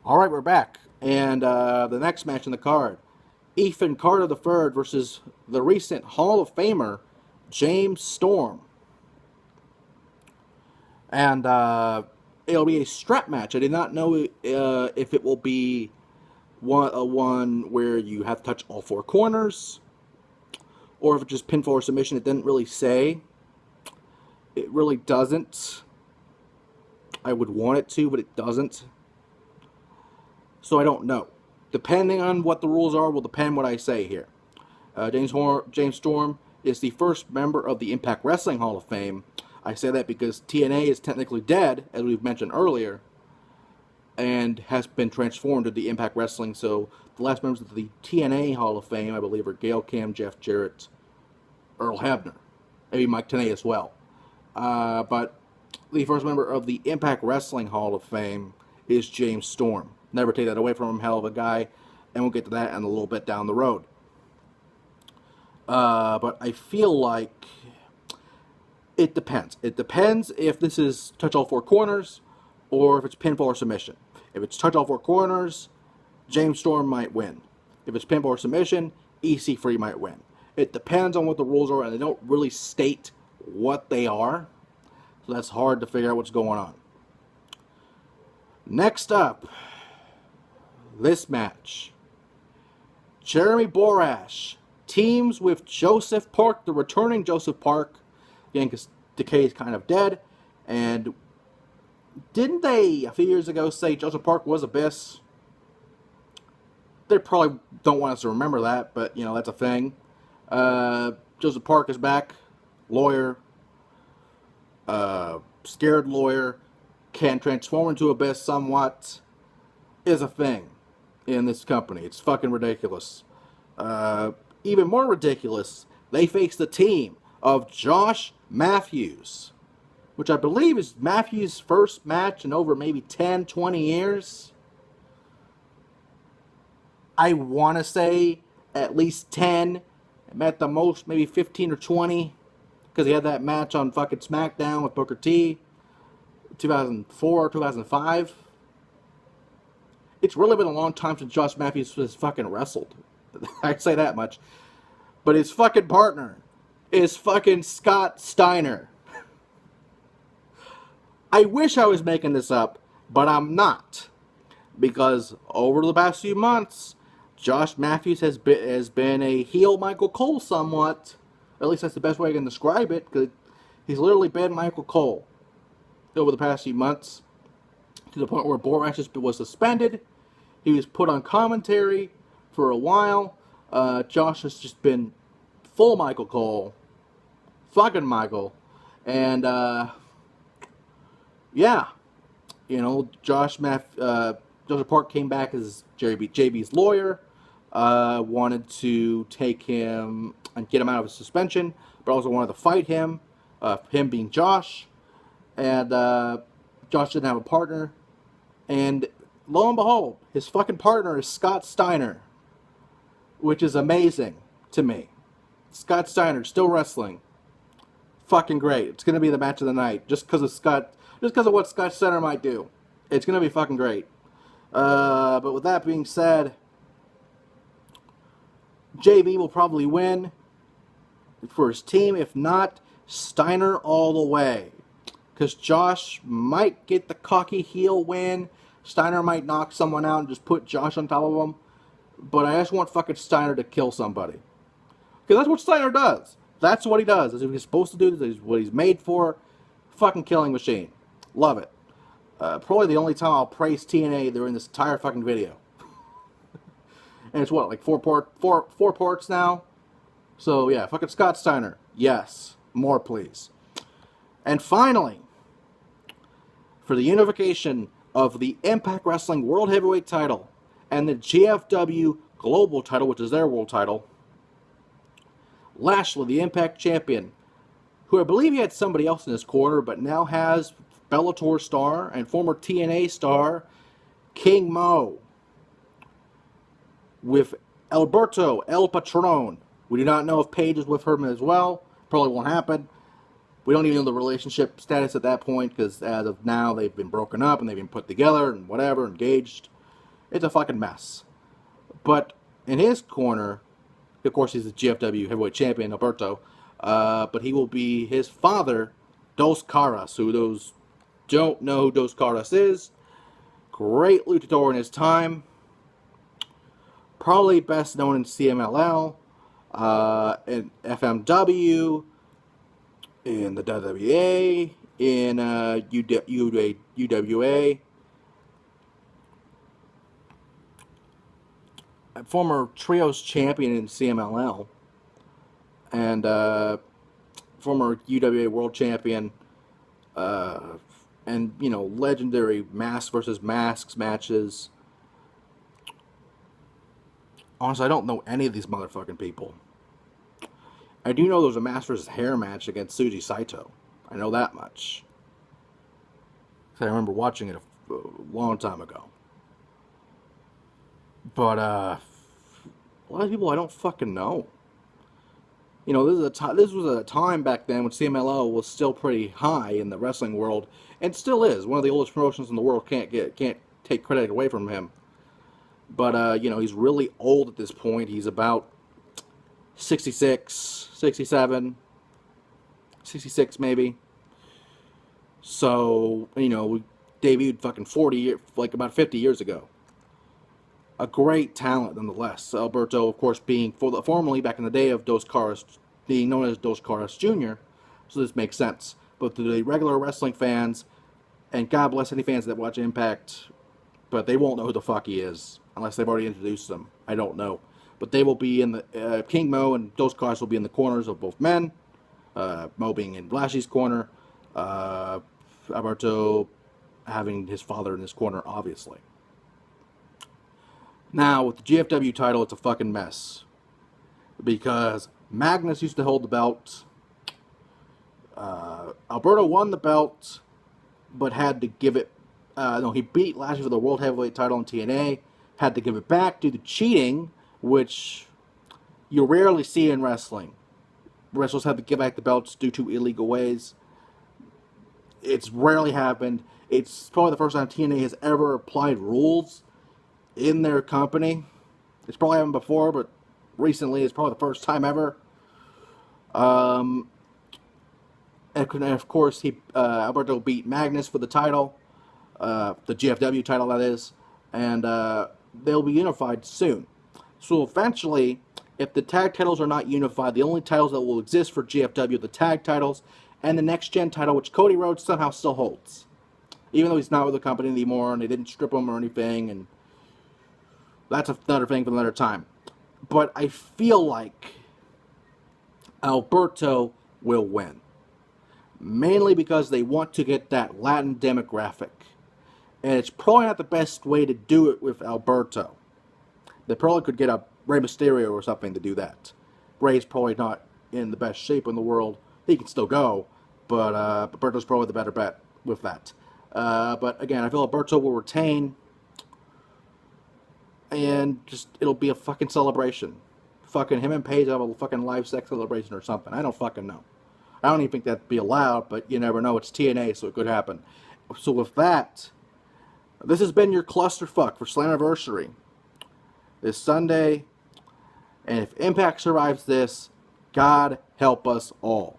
All right, we're back. And the next match in the card, Ethan Carter III versus the recent Hall of Famer, James Storm. And it'll be a strap match. I did not know if it will be one where you have to touch all four corners, or if it's just pinfall or submission. It didn't really say. It really doesn't. I would want it to, but it doesn't. So I don't know. Depending on what the rules are will depend what I say here. James Storm is the first member of the Impact Wrestling Hall of Fame. I say that because TNA is technically dead, as we've mentioned earlier, and has been transformed to the Impact Wrestling. So the last members of the TNA Hall of Fame, I believe, are Gail Kim, Jeff Jarrett, Earl Hebner, maybe Mike Tenay as well. But the first member of the Impact Wrestling Hall of Fame is James Storm. Never take that away from him, hell of a guy, and we'll get to that in a little bit down the road. But I feel like it depends. It depends if this is touch all four corners or if it's pinfall or submission. If it's touch all four corners, James Storm might win. If it's pinfall or submission, EC3 might win. It depends on what the rules are, and they don't really state what they are. So that's hard to figure out what's going on. Next up, this match. Jeremy Borash teams with Joseph Park, the returning Joseph Park. Again, because Decay is kind of dead. And didn't they, a few years ago, say Joseph Park was Abyss? They probably don't want us to remember that, but, you know, that's a thing. Joseph Park is back. Lawyer. Scared lawyer. Can transform into Abyss somewhat. Is a thing in this company. It's fucking ridiculous. Even more ridiculous, they face the team of Josh Matthews, which I believe is Matthews' first match in over maybe 10, 20 years. I want to say at least 10, at the most maybe 15 or 20, because he had that match on fucking SmackDown with Booker T, 2004, 2005. It's really been a long time since Josh Matthews has fucking wrestled. I'd say that much. But his fucking partner is fucking Scott Steiner. I wish I was making this up, but I'm not. Because over the past few months, Josh Matthews has been a heel Michael Cole somewhat. At least that's the best way I can describe it, because he's literally been Michael Cole over the past few months. To the point where Borash was suspended. He was put on commentary for a while. Josh has just been full Michael Cole. Fucking Michael. And, yeah. You know, Joseph Park came back as JB's lawyer. Wanted to take him and get him out of his suspension. But also wanted to fight him. Him being Josh. And, Josh didn't have a partner. And lo and behold, his fucking partner is Scott Steiner, which is amazing to me. Scott Steiner still wrestling, fucking great. It's gonna be the match of the night just because of what Scott Steiner might do. It's gonna be fucking great. But with that being said, JB will probably win for his team. If not, Steiner all the way. Because Josh might get the cocky heel win. Steiner might knock someone out and just put Josh on top of him. But I just want fucking Steiner to kill somebody. Because that's what Steiner does. That's what he does. That's what he's supposed to do. That's what he's made for. Fucking killing machine. Love it. Probably the only time I'll praise TNA during this entire fucking video. And it's what, like four parts now? So yeah, fucking Scott Steiner. Yes. More please. And finally, for the unification of the Impact Wrestling World Heavyweight title and the GFW Global title, which is their world title, Lashley, the Impact Champion, who I believe he had somebody else in his corner, but now has Bellator star and former TNA star King Mo, with Alberto El Patron. We do not know if Paige is with him as well. Probably won't happen. We don't even know the relationship status at that point, because as of now, they've been broken up and they've been put together and whatever, engaged. It's a fucking mess. But in his corner, of course, he's the GFW heavyweight champion, Alberto. But he will be his father, Dos Caras, who those don't know who Dos Caras is. Great luchador in his time. Probably best known in CMLL, in FMW, in the WWA, in UWA. Former Trios champion in CMLL. And former UWA World Champion. And, you know, legendary mask versus masks matches. Honestly, I don't know any of these motherfucking people. I do know there was a mask versus hair match against Suji Saito. I know that much. I remember watching it a long time ago. But, a lot of people I don't fucking know. You know, this was a time back then when CMLL was still pretty high in the wrestling world, and still is. One of the oldest promotions in the world. Can't take credit away from him. But, you know, he's really old at this point. He's about 66, 67, 66 maybe. So, you know, we debuted fucking about 50 years ago. A great talent, nonetheless. Alberto, of course, being formerly back in the day of Dos Caras, being known as Dos Caras Jr., so this makes sense. But to the regular wrestling fans, and God bless any fans that watch Impact, but they won't know who the fuck he is unless they've already introduced them. I don't know. But they will be in the King Mo and Dos Caras will be in the corners of both men. Mo being in Lashley's corner. Alberto having his father in his corner, obviously. Now, with the GFW title, it's a fucking mess. Because Magnus used to hold the belt. Alberto won the belt, but had to give it... no, he beat Lashley for the World Heavyweight title in TNA. Had to give it back due to cheating, which you rarely see in wrestling. Wrestlers have to give back the belts due to illegal ways. It's rarely happened. It's probably the first time TNA has ever applied rules in their company. It's probably happened before, but recently it's probably the first time ever. And of course, Alberto beat Magnus for the title, the GFW title, that is, and they'll be unified soon. So eventually, if the tag titles are not unified, the only titles that will exist for GFW are the tag titles and the Next Gen title, which Cody Rhodes somehow still holds, even though he's not with the company anymore and they didn't strip him or anything, and that's another thing for another time. But I feel like Alberto will win. Mainly because they want to get that Latin demographic. And it's probably not the best way to do it with Alberto. They probably could get a Rey Mysterio or something to do that. Rey's probably not in the best shape in the world. He can still go. But Alberto's probably the better bet with that. But again, I feel Alberto will retain. And just, it'll be a fucking celebration. Fucking him and Paige have a fucking live sex celebration or something. I don't fucking know. I don't even think that'd be allowed, but you never know. It's TNA, so it could happen. So with that, this has been your clusterfuck for Slammiversary this Sunday. And if Impact survives this, God help us all.